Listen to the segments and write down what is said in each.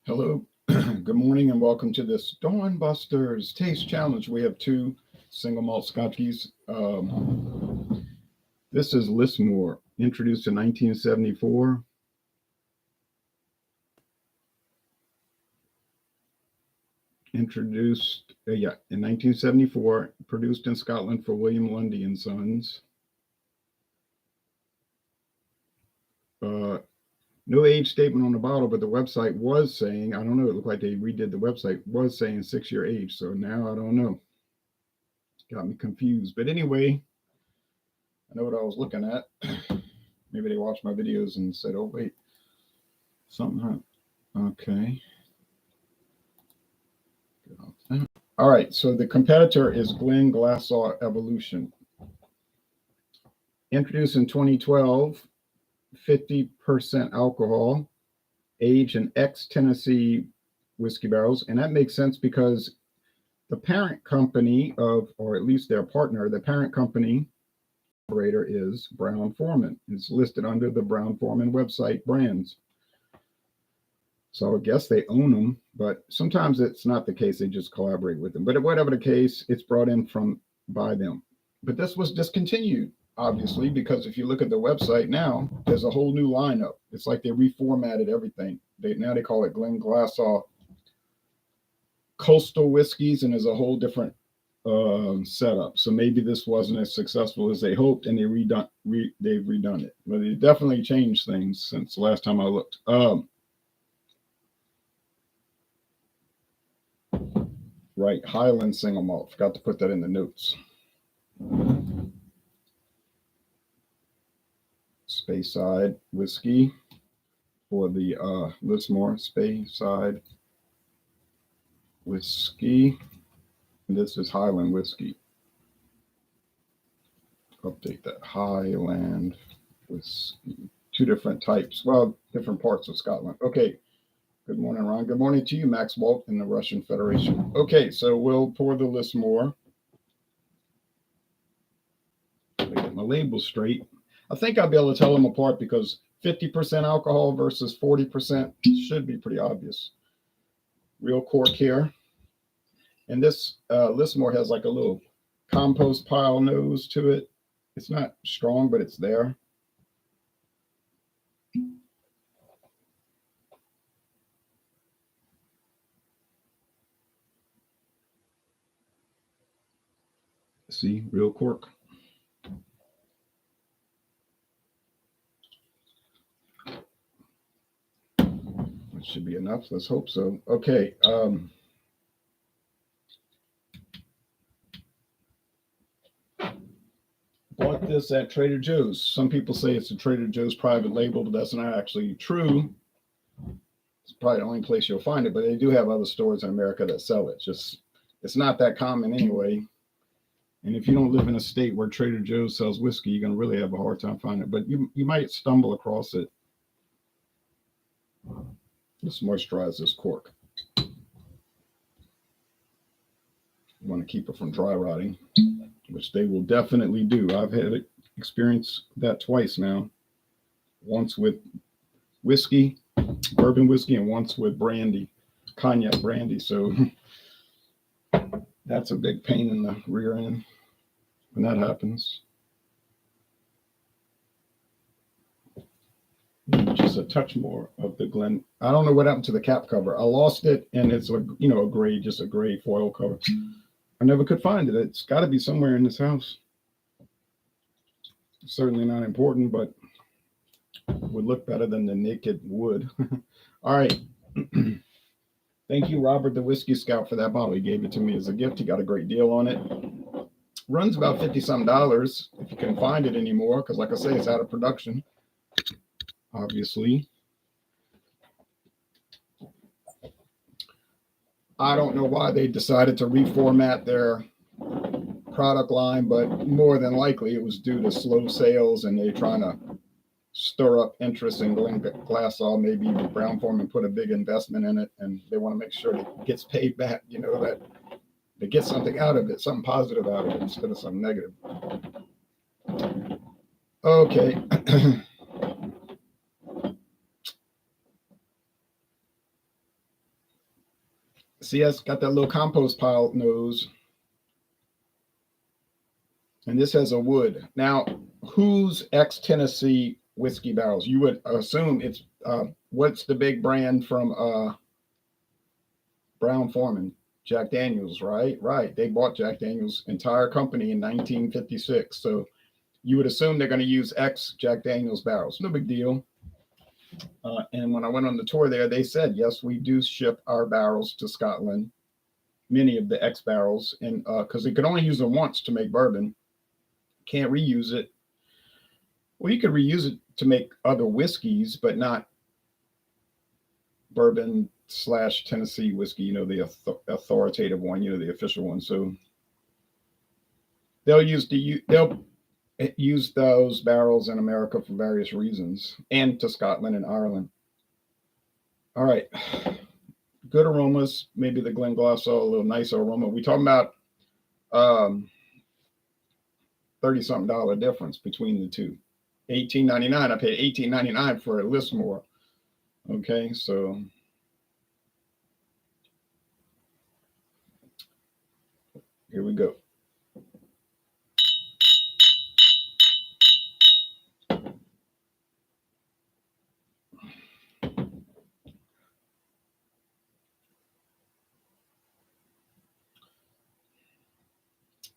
Hello, good morning, and welcome to this Dawn Busters Taste Challenge. We have two single malt Scotchies. This is Lismore, introduced in 1974. In 1974, produced in Scotland for William Lundie Sons. No age statement on the bottle, but the website was saying, I don't know, it looked like they redid the website, was saying 6-year age. So now I don't know. Got me confused. But anyway, I know what I was looking at. Maybe they watched my videos and said, oh, wait, something. Okay. All right. So the competitor is Glenglassaugh Evolution. Introduced in 2012, 50% alcohol, aged in ex-Tennessee whiskey barrels. And that makes sense because the parent company of, or at least their partner, the parent company operator is Brown-Forman. It's listed under the Brown-Forman website brands. So I guess they own them, but sometimes it's not the case. They just collaborate with them. But whatever the case, it's brought in by them. But this was discontinued, obviously, because if you look at the website now, there's a whole new lineup. It's like they reformatted everything. Now they call it Glenglassaugh Coastal Whiskies, and there's a whole different setup. So maybe this wasn't as successful as they hoped, and they've redone it. But it definitely changed things since the last time I looked. Right, Highland single malt. Forgot to put that in the notes. Speyside whiskey for the Lismore Speyside whiskey. And this is Highland whiskey. Update that. Highland whiskey. Two different types. Well, different parts of Scotland. Okay. Good morning, Ron. Good morning to you, Max Walt in the Russian Federation. Okay, so we'll pour the Lismore. Get my labels straight. I think I'll be able to tell them apart because 50% alcohol versus 40% should be pretty obvious. Real cork here. And this Lismore has like a little compost pile nose to it. It's not strong, but it's there. See, real cork. That should be enough. Let's hope so. Okay. Bought this at Trader Joe's. Some people say it's a Trader Joe's private label, but that's not actually true. It's probably the only place you'll find it, but they do have other stores in America that sell it. It's not that common anyway. And if you don't live in a state where Trader Joe's sells whiskey, you're going to really have a hard time finding it. But you might stumble across it. Let's moisturize this cork. You want to keep it from dry rotting, which they will definitely do. I've had experience that twice now. Once with whiskey, bourbon whiskey, and once with brandy, cognac brandy. So that's a big pain in the rear end when that happens. Just a touch more of the Glen. I don't know what happened to the cap cover. I lost it, and it's a gray foil cover. I never could find it. It's got to be somewhere in this house. It's certainly not important, but would look better than the naked wood. All right. Thank you, Robert, the Whiskey Scout, for that bottle. He gave it to me as a gift. He got a great deal on it. Runs about $50-some if you can find it anymore, because like I say, it's out of production, obviously. I don't know why they decided to reformat their product line, but more than likely it was due to slow sales and they're trying to stir up interest in Glenglassaugh. Maybe Brown-Forman put a big investment in it and they want to make sure it gets paid back, that they get something out of it, something positive out of it instead of something negative. Okay. See, it's got that little compost pile nose. And this has a wood. Now, whose ex-Tennessee whiskey barrels? You would assume it's, what's the big brand from Brown-Forman? Jack Daniels, right? Right. They bought Jack Daniels' entire company in 1956. So you would assume they're going to use ex-Jack Daniels barrels. No big deal. And when I went on the tour there, they said, yes, we do ship our barrels to Scotland, many of the ex barrels, and because they could only use them once to make bourbon. Can't reuse it. Well, you could reuse it to make other whiskeys, but not bourbon / Tennessee whiskey, the authoritative one, the official one. So they'll use those barrels in America for various reasons, and to Scotland and Ireland. All right. Good aromas. Maybe the Glenglassaugh, a little nicer aroma. We talking about $30-something difference between the two. $18.99. I paid $18.99 for a Lismore. Okay, so here we go.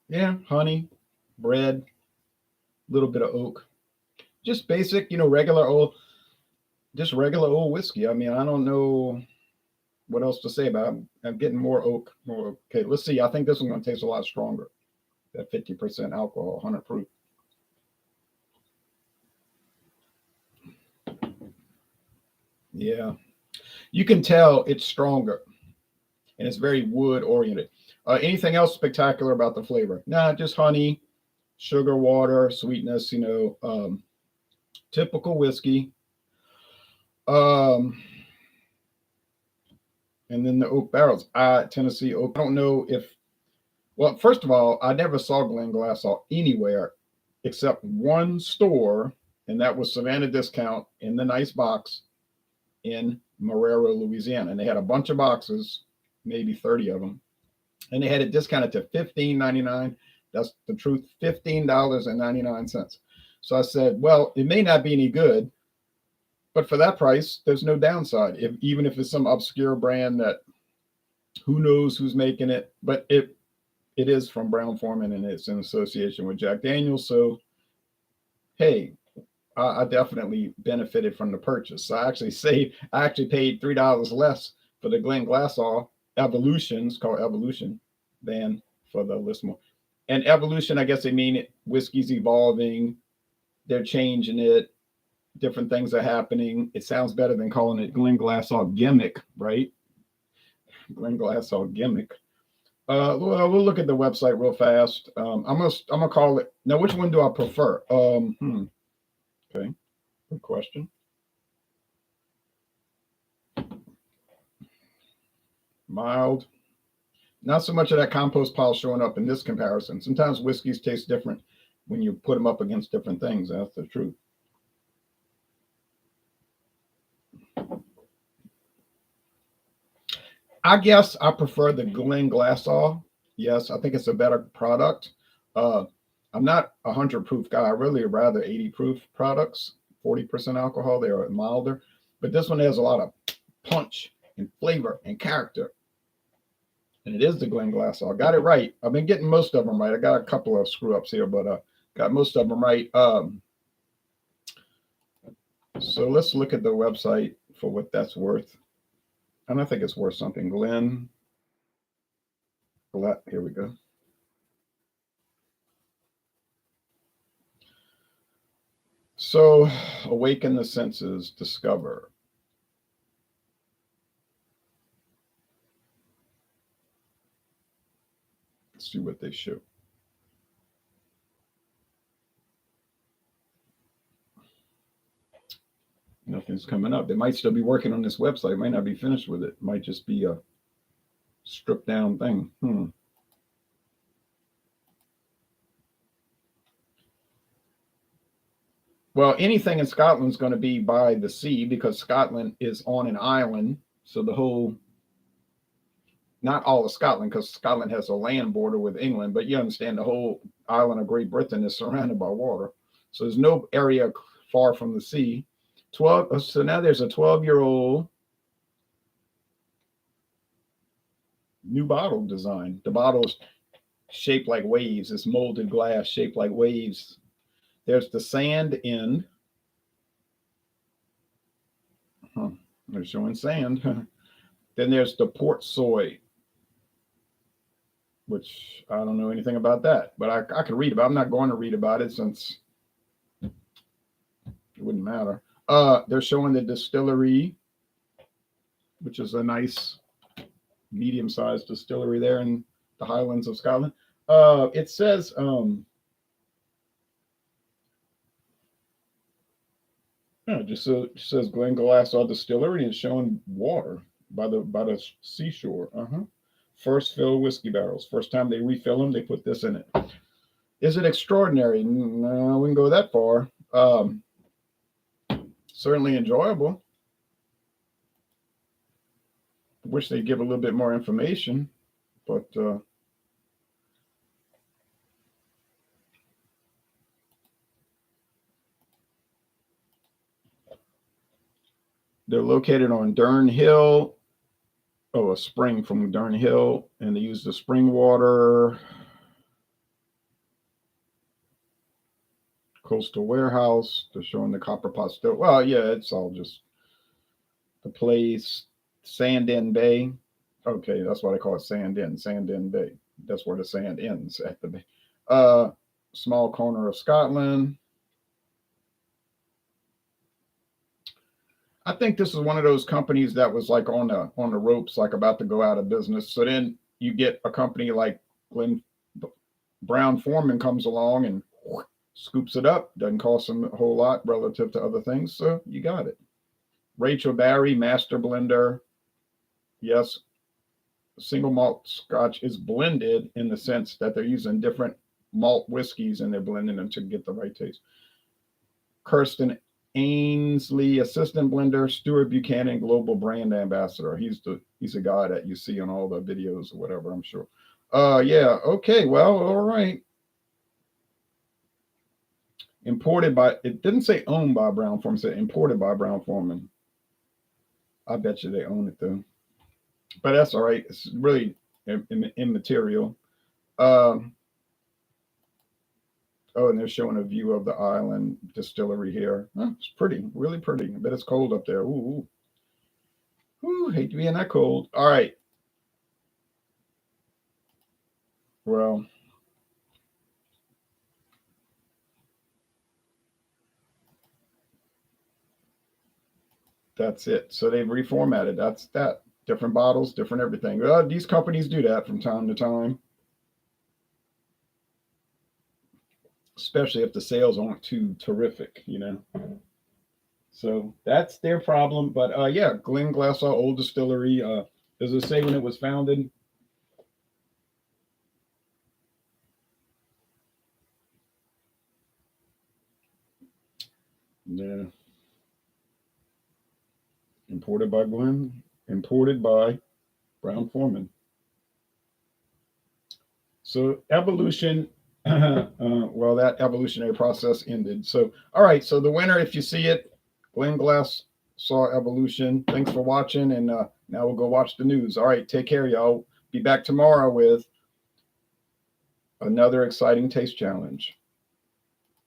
Yeah, honey, bread, a little bit of oak. Just basic, regular old whiskey. I mean, I don't know what else to say about it. I'm getting more oak. Okay, let's see. I think this one's going to taste a lot stronger. That 50% alcohol, 100 proof. Yeah, you can tell it's stronger, and it's very wood oriented. Anything else spectacular about the flavor? Nah, just honey, sugar, water, sweetness. Typical whiskey. And then the oak barrels. Tennessee oak. I don't know if. Well, first of all, I never saw Glenglassaugh anywhere except one store, and that was Savannah Discount in the nice box in Marrero, Louisiana. And they had a bunch of boxes, maybe 30 of them. And they had it discounted to $15.99. That's the truth, $15.99. So I said, well, it may not be any good, but for that price, there's no downside. Even if it's some obscure brand that who knows who's making it, but it is from Brown-Forman and it's in association with Jack Daniels. So, hey, I definitely benefited from the purchase. So I actually paid $3 less for the Glenglassaugh Evolution, it's called Evolution, than for the Lismore. And Evolution, I guess they mean it, whiskey's evolving, they're changing it, different things are happening. It sounds better than calling it Glenglassaugh Gimmick, right? Glenglassaugh Gimmick. We'll look at the website real fast. I'm gonna call it now. Which one do I prefer? Okay, good question. Mild. Not so much of that compost pile showing up in this comparison. Sometimes whiskeys taste different when you put them up against different things. That's the truth. I guess I prefer the Glenglassaugh. Yes, I think it's a better product. I'm not a 100 proof guy. I really rather 80 proof products, 40% alcohol. They are milder, but this one has a lot of punch and flavor and character. And it is the Glenglassaugh. I got it right. I've been getting most of them right. I got a couple of screw ups here, but got most of them right. So let's look at the website for what that's worth. And I think it's worth something. Here we go. So, awaken the senses, discover. Let's see what they show. Nothing's coming up. They might still be working on this website. It might not be finished with it. It might just be a stripped down thing. Well, anything in Scotland is going to be by the sea because Scotland is on an island. So the whole not all of Scotland, because Scotland has a land border with England, but you understand the whole island of Great Britain is surrounded by water. So there's no area far from the sea. 12. So now there's a 12-year-old new bottle design. The bottle's shaped like waves. It's molded glass shaped like waves. There's the sand end. They're showing sand. Then there's the port soy, which I don't know anything about that, but I could read about it. I'm not going to read about it since it wouldn't matter. They're showing the distillery, which is a nice medium-sized distillery there in the Highlands of Scotland. It says it just says Glenglassaugh Distillery, and it's showing water by the seashore. First fill whiskey barrels. First time they refill them, they put this in it. Is it extraordinary? No, I wouldn't go that far. Certainly enjoyable. Wish they'd give a little bit more information, but they're located on Durn Hill. Oh, a spring from Durn Hill, and they use the spring water. Coastal warehouse. They're showing the copper pot still. Well, yeah, it's all just the place. Sand End Bay. Okay, that's why they call it Sand End Bay. That's where the sand ends at the bay. Small corner of Scotland. I think this is one of those companies that was like on the ropes, like about to go out of business. So then you get a company like Brown-Forman comes along and scoops it up. Doesn't cost them a whole lot relative to other things. So you got it. Rachel Barry, master blender. Yes, single malt Scotch is blended in the sense that they're using different malt whiskeys and they're blending them to get the right taste. Kirsten Ainsley, assistant blender. Stuart Buchanan, global brand ambassador. He's a guy that you see on all the videos or whatever, I'm sure. Yeah, okay, well, all right. Imported by, it didn't say owned by Brown-Forman, it said imported by Brown-Forman. I bet you they own it though. But that's all right. It's really immaterial. Oh, and they're showing a view of the island distillery here. Oh, it's pretty, really pretty. I bet it's cold up there. Ooh. Ooh, hate to be in that cold. All right. Well, that's it. So they've reformatted. That's that. Different bottles, different everything. Well, these companies do that from time to time. Especially if the sales aren't too terrific, you know. So that's their problem. But yeah, Glenglassaugh Old Distillery. Does it say when it was founded? Yeah. Imported by Brown-Forman. So evolution, well, that evolutionary process ended. So, all right. So the winner, if you see it, Glenglassaugh Evolution. Thanks for watching. And now we'll go watch the news. All right. Take care, y'all. Be back tomorrow with another exciting taste challenge.